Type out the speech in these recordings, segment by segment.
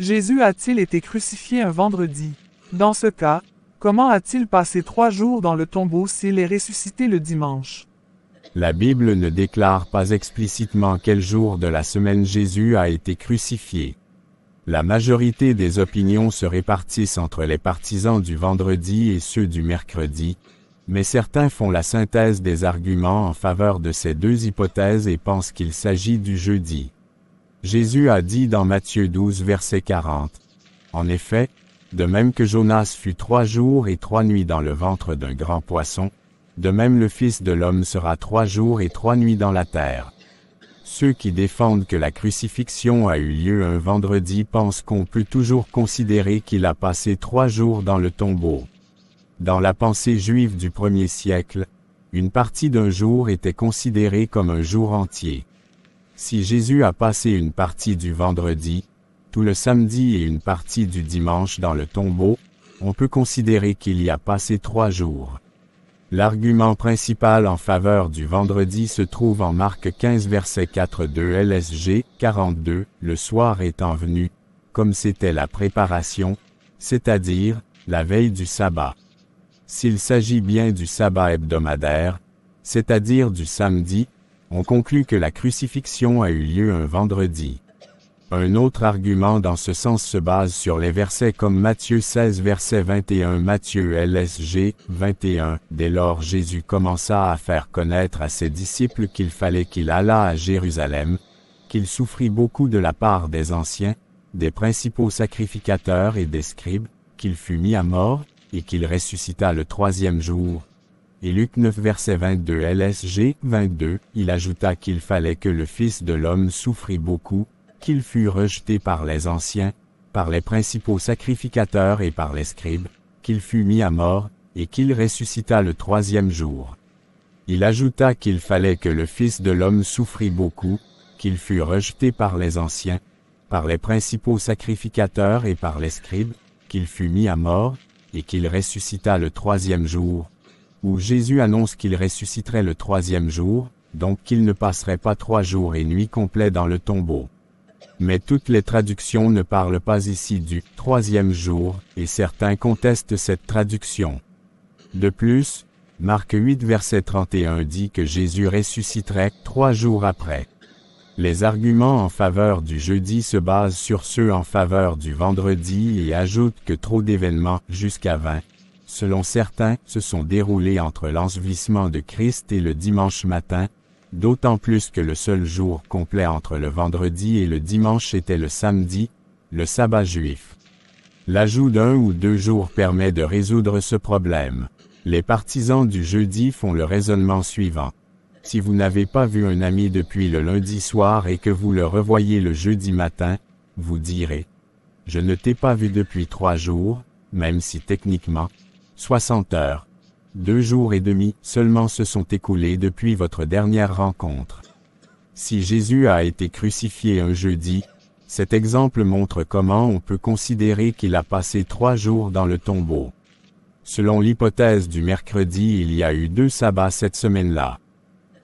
Jésus a-t-il été crucifié un vendredi? Dans ce cas, comment a-t-il passé 3 jours dans le tombeau s'il est ressuscité le dimanche? La Bible ne déclare pas explicitement quel jour de la semaine Jésus a été crucifié. La majorité des opinions se répartissent entre les partisans du vendredi et ceux du mercredi, mais certains font la synthèse des arguments en faveur de ces deux hypothèses et pensent qu'il s'agit du jeudi. Jésus a dit dans Matthieu 12 verset 40, « En effet, de même que Jonas fut 3 jours et 3 nuits dans le ventre d'un grand poisson, de même le Fils de l'homme sera 3 jours et 3 nuits dans la terre. » Ceux qui défendent que la crucifixion a eu lieu un vendredi pensent qu'on peut toujours considérer qu'il a passé 3 jours dans le tombeau. Dans la pensée juive du 1er siècle, une partie d'un jour était considérée comme un jour entier. Si Jésus a passé une partie du vendredi, tout le samedi et une partie du dimanche dans le tombeau, on peut considérer qu'il y a passé 3 jours. L'argument principal en faveur du vendredi se trouve en Marc 15 verset 4-2 LSG 42, le soir étant venu, comme c'était la préparation, c'est-à-dire, la veille du sabbat. S'il s'agit bien du sabbat hebdomadaire, c'est-à-dire du samedi, on conclut que la crucifixion a eu lieu un vendredi. Un autre argument dans ce sens se base sur les versets comme Matthieu 16 verset 21 Matthieu LSG 21. Dès lors Jésus commença à faire connaître à ses disciples qu'il fallait qu'il allât à Jérusalem, qu'il souffrit beaucoup de la part des anciens, des principaux sacrificateurs et des scribes, qu'il fut mis à mort, et qu'il ressuscita le 3e jour. Et Luc 9 verset 22 LSG 22, il ajouta qu'il fallait que le Fils de l'homme souffrit beaucoup, qu'il fut rejeté par les anciens, par les principaux sacrificateurs et par les scribes, qu'il fut mis à mort, et qu'il ressuscita le 3e jour. Il ajouta qu'il fallait que le Fils de l'homme souffrit beaucoup, qu'il fut rejeté par les anciens, par les principaux sacrificateurs et par les scribes, qu'il fut mis à mort, et qu'il ressuscita le 3e jour. Où Jésus annonce qu'il ressusciterait le 3e jour, donc qu'il ne passerait pas 3 jours et nuits complets dans le tombeau. Mais toutes les traductions ne parlent pas ici du 3e jour, et certains contestent cette traduction. De plus, Marc 8 verset 31 dit que Jésus ressusciterait 3 jours après. Les arguments en faveur du jeudi se basent sur ceux en faveur du vendredi et ajoutent que trop d'événements, jusqu'à 20, selon certains, se sont déroulés entre l'ensevelissement de Christ et le dimanche matin, d'autant plus que le seul jour complet entre le vendredi et le dimanche était le samedi, le sabbat juif. L'ajout d'1 ou 2 jours permet de résoudre ce problème. Les partisans du jeudi font le raisonnement suivant. Si vous n'avez pas vu un ami depuis le lundi soir et que vous le revoyez le jeudi matin, vous direz « Je ne t'ai pas vu depuis 3 jours, même si techniquement, 60 heures. 2 jours et demi seulement se sont écoulés depuis votre dernière rencontre. » Si Jésus a été crucifié un jeudi, cet exemple montre comment on peut considérer qu'il a passé 3 jours dans le tombeau. Selon l'hypothèse du mercredi, il y a eu 2 sabbats cette semaine-là.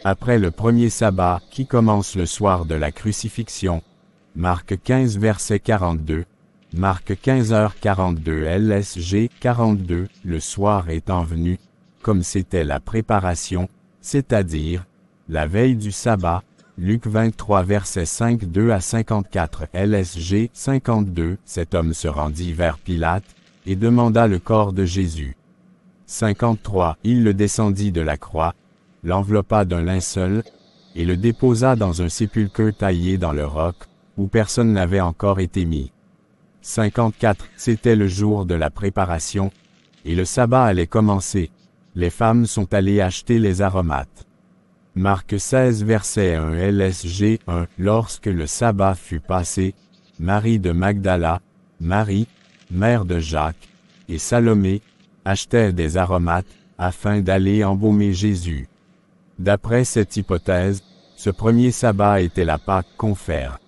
Après le premier sabbat, qui commence le soir de la crucifixion, Marc 15 verset 42, Marc 15h42 LSG 42, le soir étant venu, comme c'était la préparation, c'est-à-dire, la veille du sabbat, Luc 23 versets 52 à 54 LSG 52, cet homme se rendit vers Pilate, et demanda le corps de Jésus. 53, il le descendit de la croix, l'enveloppa d'un linceul, et le déposa dans un sépulcre taillé dans le roc, où personne n'avait encore été mis. 54, c'était le jour de la préparation, et le sabbat allait commencer. Les femmes sont allées acheter les aromates. Marc 16 verset 1 LSG 1, lorsque le sabbat fut passé, Marie de Magdala, Marie, mère de Jacques, et Salomé, achetaient des aromates, afin d'aller embaumer Jésus. D'après cette hypothèse, ce premier sabbat était la Pâque confère.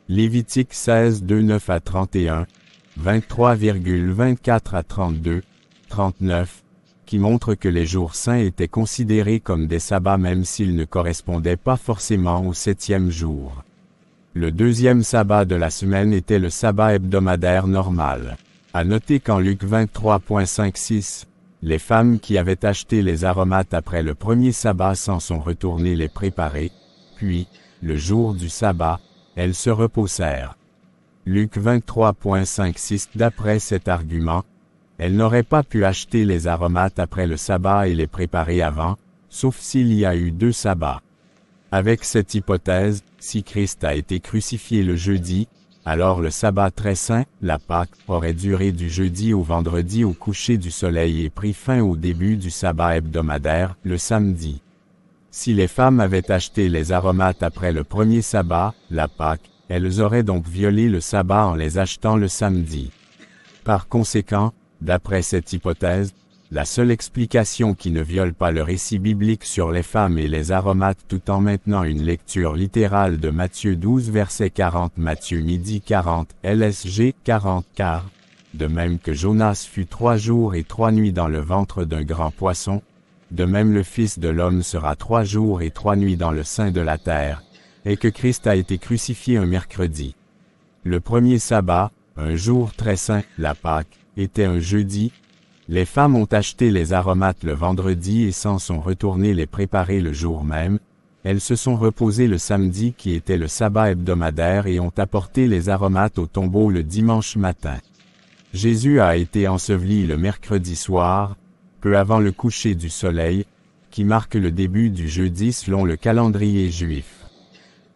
Lévitique 16 2 9 à 31, 23,24 à 32, 39, qui montre que les jours saints étaient considérés comme des sabbats même s'ils ne correspondaient pas forcément au 7e jour. Le deuxième sabbat de la semaine était le sabbat hebdomadaire normal. À noter qu'en Luc 23.56, les femmes qui avaient acheté les aromates après le premier sabbat s'en sont retournées les préparer, puis, le jour du sabbat, elles se reposèrent. Luc 23.56. D'après cet argument, elles n'auraient pas pu acheter les aromates après le sabbat et les préparer avant, sauf s'il y a eu 2 sabbats. Avec cette hypothèse, si Christ a été crucifié le jeudi, alors le sabbat très saint, la Pâque, aurait duré du jeudi au vendredi au coucher du soleil et pris fin au début du sabbat hebdomadaire, le samedi. Si les femmes avaient acheté les aromates après le premier sabbat, la Pâque, elles auraient donc violé le sabbat en les achetant le samedi. Par conséquent, d'après cette hypothèse, la seule explication qui ne viole pas le récit biblique sur les femmes et les aromates tout en maintenant une lecture littérale de Matthieu 12 verset 40 Matthieu midi 40 LSG 40 car, de même que Jonas fut 3 jours et 3 nuits dans le ventre d'un grand poisson, de même le Fils de l'homme sera 3 jours et 3 nuits dans le sein de la terre, et que Christ a été crucifié un mercredi. Le premier sabbat, un jour très saint, la Pâque, était un jeudi. Les femmes ont acheté les aromates le vendredi et s'en sont retournées les préparer le jour même. Elles se sont reposées le samedi qui était le sabbat hebdomadaire et ont apporté les aromates au tombeau le dimanche matin. Jésus a été enseveli le mercredi soir, peu avant le coucher du soleil, qui marque le début du jeudi selon le calendrier juif.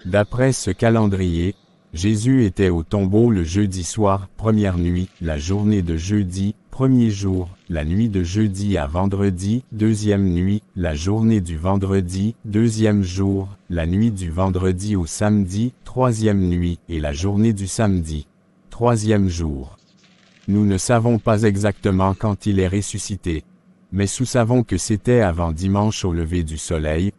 D'après ce calendrier, Jésus était au tombeau le jeudi soir, première nuit, la journée de jeudi, premier jour, la nuit de jeudi à vendredi, deuxième nuit, la journée du vendredi, deuxième jour, la nuit du vendredi au samedi, troisième nuit, et la journée du samedi, troisième jour. Nous ne savons pas exactement quand il est ressuscité, mais nous savons que c'était avant dimanche au lever du soleil,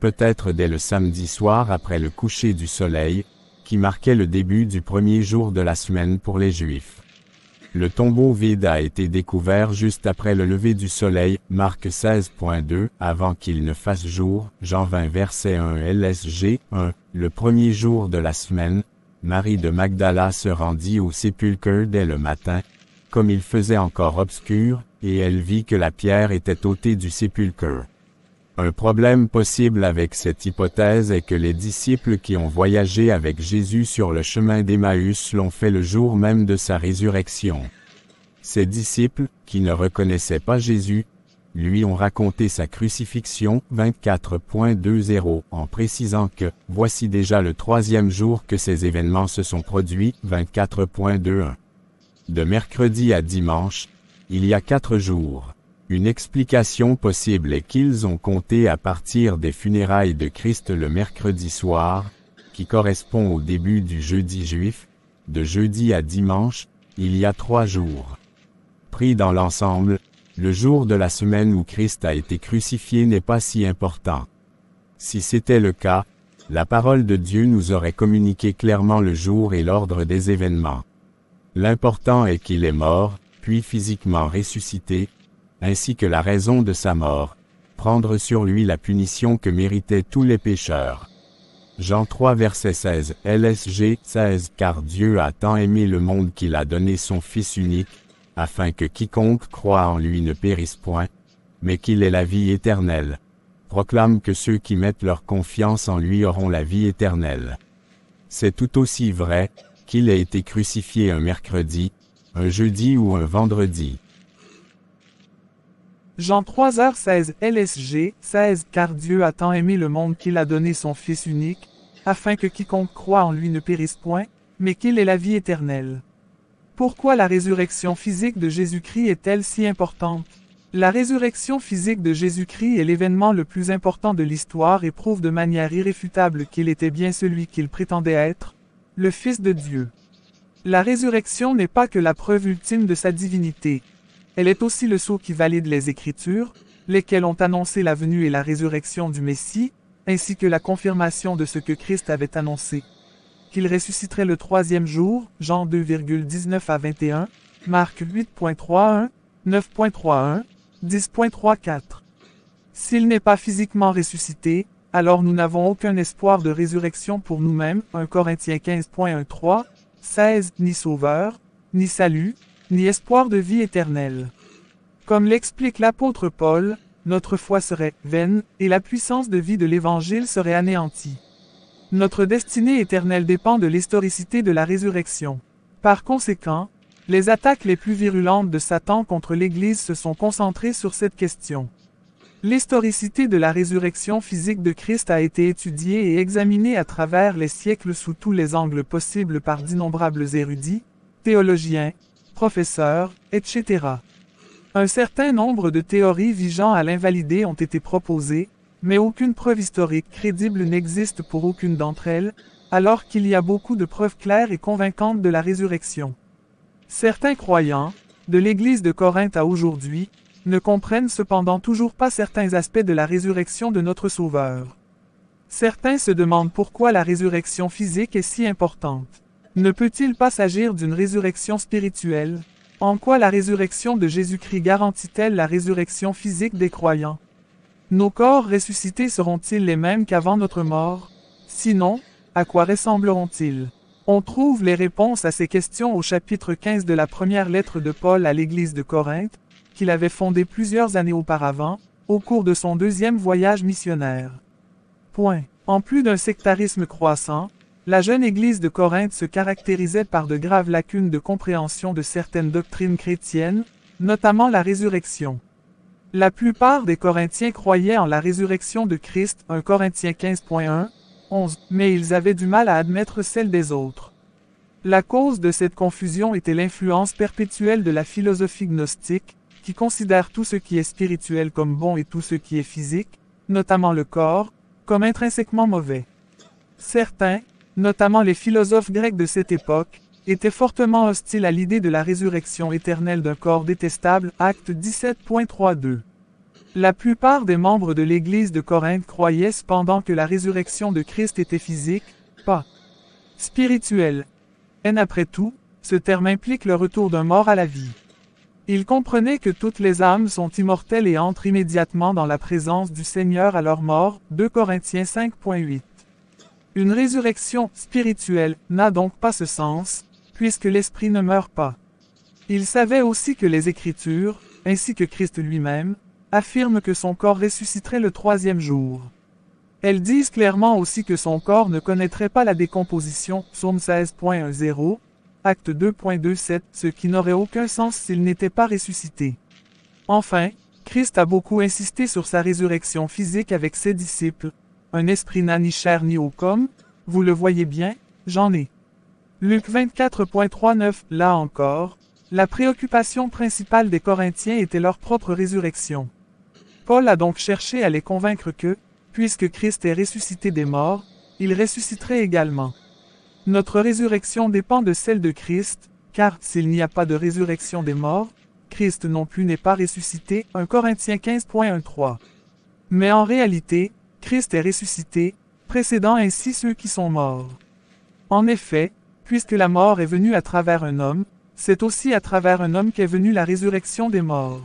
peut-être dès le samedi soir après le coucher du soleil, qui marquait le début du premier jour de la semaine pour les Juifs. Le tombeau vide a été découvert juste après le lever du soleil, Marc 16.2, avant qu'il ne fasse jour, Jean 20 verset 1 LSG 1, le premier jour de la semaine, Marie de Magdala se rendit au sépulcre dès le matin, comme il faisait encore obscur, et elle vit que la pierre était ôtée du sépulcre. Un problème possible avec cette hypothèse est que les disciples qui ont voyagé avec Jésus sur le chemin d'Emmaüs l'ont fait le jour même de sa résurrection. Ces disciples, qui ne reconnaissaient pas Jésus, lui ont raconté sa crucifixion 24.20 en précisant que « voici déjà le 3e jour que ces événements se sont produits 24.21 ». De mercredi à dimanche, il y a 4 jours. Une explication possible est qu'ils ont compté à partir des funérailles de Christ le mercredi soir, qui correspond au début du jeudi juif, de jeudi à dimanche, il y a 3 jours. Pris dans l'ensemble, le jour de la semaine où Christ a été crucifié n'est pas si important. Si c'était le cas, la parole de Dieu nous aurait communiqué clairement le jour et l'ordre des événements. L'important est qu'il est mort, puis physiquement ressuscité, ainsi que la raison de sa mort, prendre sur lui la punition que méritaient tous les pécheurs. Jean 3 verset 16, LSG 16 Car Dieu a tant aimé le monde qu'il a donné son Fils unique, afin que quiconque croit en lui ne périsse point, mais qu'il ait la vie éternelle. Proclame que ceux qui mettent leur confiance en lui auront la vie éternelle. C'est tout aussi vrai, qu'il ait été crucifié un mercredi, un jeudi ou un vendredi. Jean 3h16 LSG 16 Car Dieu a tant aimé le monde qu'il a donné son Fils unique, afin que quiconque croit en lui ne périsse point, mais qu'il ait la vie éternelle. Pourquoi la résurrection physique de Jésus-Christ est-elle si importante? La résurrection physique de Jésus-Christ est l'événement le plus important de l'histoire et prouve de manière irréfutable qu'il était bien celui qu'il prétendait être, le Fils de Dieu. La résurrection n'est pas que la preuve ultime de sa divinité. Elle est aussi le sceau qui valide les Écritures, lesquelles ont annoncé la venue et la résurrection du Messie, ainsi que la confirmation de ce que Christ avait annoncé. Qu'il ressusciterait le 3e jour, Jean 2,19 à 21, Marc 8.31, 9.31, 10.34. S'il n'est pas physiquement ressuscité, alors nous n'avons aucun espoir de résurrection pour nous-mêmes, 1 Corinthiens 15.13, 16, ni sauveur, ni salut, ni espoir de vie éternelle. Comme l'explique l'apôtre Paul, notre foi serait vaine, et la puissance de vie de l'Évangile serait anéantie. Notre destinée éternelle dépend de l'historicité de la résurrection. Par conséquent, les attaques les plus virulentes de Satan contre l'Église se sont concentrées sur cette question. L'historicité de la résurrection physique de Christ a été étudiée et examinée à travers les siècles sous tous les angles possibles par d'innombrables érudits, théologiens, professeurs, etc. Un certain nombre de théories visant à l'invalider ont été proposées, mais aucune preuve historique crédible n'existe pour aucune d'entre elles, alors qu'il y a beaucoup de preuves claires et convaincantes de la résurrection. Certains croyants, de l'Église de Corinthe à aujourd'hui, ne comprennent cependant toujours pas certains aspects de la résurrection de notre Sauveur. Certains se demandent pourquoi la résurrection physique est si importante. Ne peut-il pas s'agir d'une résurrection spirituelle? En quoi la résurrection de Jésus-Christ garantit-elle la résurrection physique des croyants? Nos corps ressuscités seront-ils les mêmes qu'avant notre mort? Sinon, à quoi ressembleront-ils? On trouve les réponses à ces questions au chapitre 15 de la première lettre de Paul à l'Église de Corinthe, qu'il avait fondée plusieurs années auparavant, au cours de son deuxième voyage missionnaire. En plus d'un sectarisme croissant, la jeune Église de Corinthe se caractérisait par de graves lacunes de compréhension de certaines doctrines chrétiennes, notamment la résurrection. La plupart des Corinthiens croyaient en la résurrection de Christ, 1 Corinthiens 15.1, 11, mais ils avaient du mal à admettre celle des autres. La cause de cette confusion était l'influence perpétuelle de la philosophie gnostique, qui considère tout ce qui est spirituel comme bon et tout ce qui est physique, notamment le corps, comme intrinsèquement mauvais. Certains, notamment les philosophes grecs de cette époque, étaient fortement hostiles à l'idée de la résurrection éternelle d'un corps détestable, Acte 17.32. La plupart des membres de l'Église de Corinthe croyaient cependant que la résurrection de Christ était physique, pas spirituelle. Après tout, ce terme implique le retour d'un mort à la vie. Ils comprenaient que toutes les âmes sont immortelles et entrent immédiatement dans la présence du Seigneur à leur mort, 2 Corinthiens 5.8. Une résurrection spirituelle n'a donc pas ce sens, puisque l'esprit ne meurt pas. Ils savaient aussi que les Écritures, ainsi que Christ lui-même, affirment que son corps ressusciterait le troisième jour. Elles disent clairement aussi que son corps ne connaîtrait pas la décomposition, Psaume 16.10, Acte 2.27, ce qui n'aurait aucun sens s'il n'était pas ressuscité. Enfin, Christ a beaucoup insisté sur sa résurrection physique avec ses disciples. Un esprit n'a ni chair ni eau comme, vous le voyez bien, j'en ai. Luc 24.39, là encore, la préoccupation principale des Corinthiens était leur propre résurrection. Paul a donc cherché à les convaincre que, puisque Christ est ressuscité des morts, il ressusciterait également. Notre résurrection dépend de celle de Christ, car s'il n'y a pas de résurrection des morts, Christ non plus n'est pas ressuscité, 1 Corinthiens 15.13. Mais en réalité, Christ est ressuscité, précédant ainsi ceux qui sont morts. En effet, puisque la mort est venue à travers un homme, c'est aussi à travers un homme qu'est venue la résurrection des morts.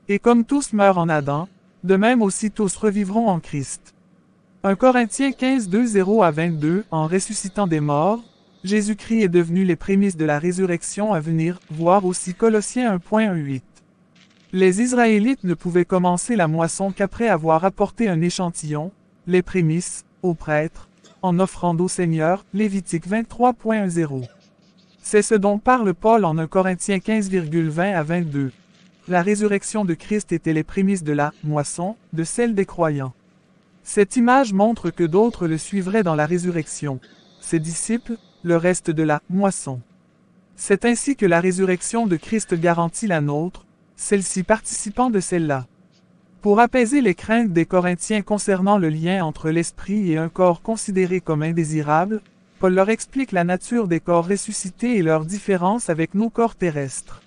Et comme tous meurent en Adam, de même aussi tous revivront en Christ. 1 Corinthiens 15.2-0-22, en ressuscitant des morts, Jésus-Christ est devenu les prémices de la résurrection à venir, voir aussi Colossiens 1.18. Les Israélites ne pouvaient commencer la moisson qu'après avoir apporté un échantillon, les prémices, aux prêtres, en offrande au Seigneur, Lévitique 23.10. C'est ce dont parle Paul en 1 Corinthiens 15,20-22. La résurrection de Christ était les prémices de la moisson, de celle des croyants. Cette image montre que d'autres le suivraient dans la résurrection. Ses disciples, le reste de la moisson. C'est ainsi que la résurrection de Christ garantit la nôtre, celle-ci participant de celle-là. Pour apaiser les craintes des Corinthiens concernant le lien entre l'esprit et un corps considéré comme indésirable, Paul leur explique la nature des corps ressuscités et leur différence avec nos corps terrestres.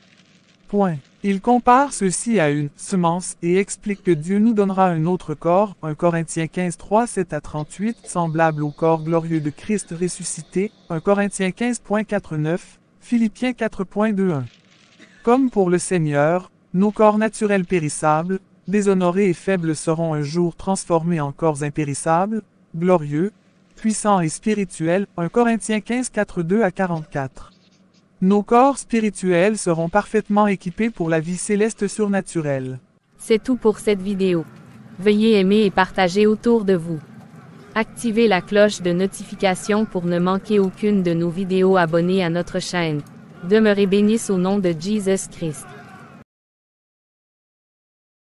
Il compare ceux-ci à une semence et explique que Dieu nous donnera un autre corps, 1 Corinthiens 15.3-7-38, semblable au corps glorieux de Christ ressuscité, 1 Corinthiens 15.49, Philippiens 4.21. Comme pour le Seigneur, nos corps naturels périssables, déshonorés et faibles seront un jour transformés en corps impérissables, glorieux, puissants et spirituels. 1 Corinthiens 15, 4, 2-44. Nos corps spirituels seront parfaitement équipés pour la vie céleste surnaturelle. C'est tout pour cette vidéo. Veuillez aimer et partager autour de vous. Activez la cloche de notification pour ne manquer aucune de nos vidéos. Abonnez à notre chaîne. Demeurez bénis au nom de Jésus Christ.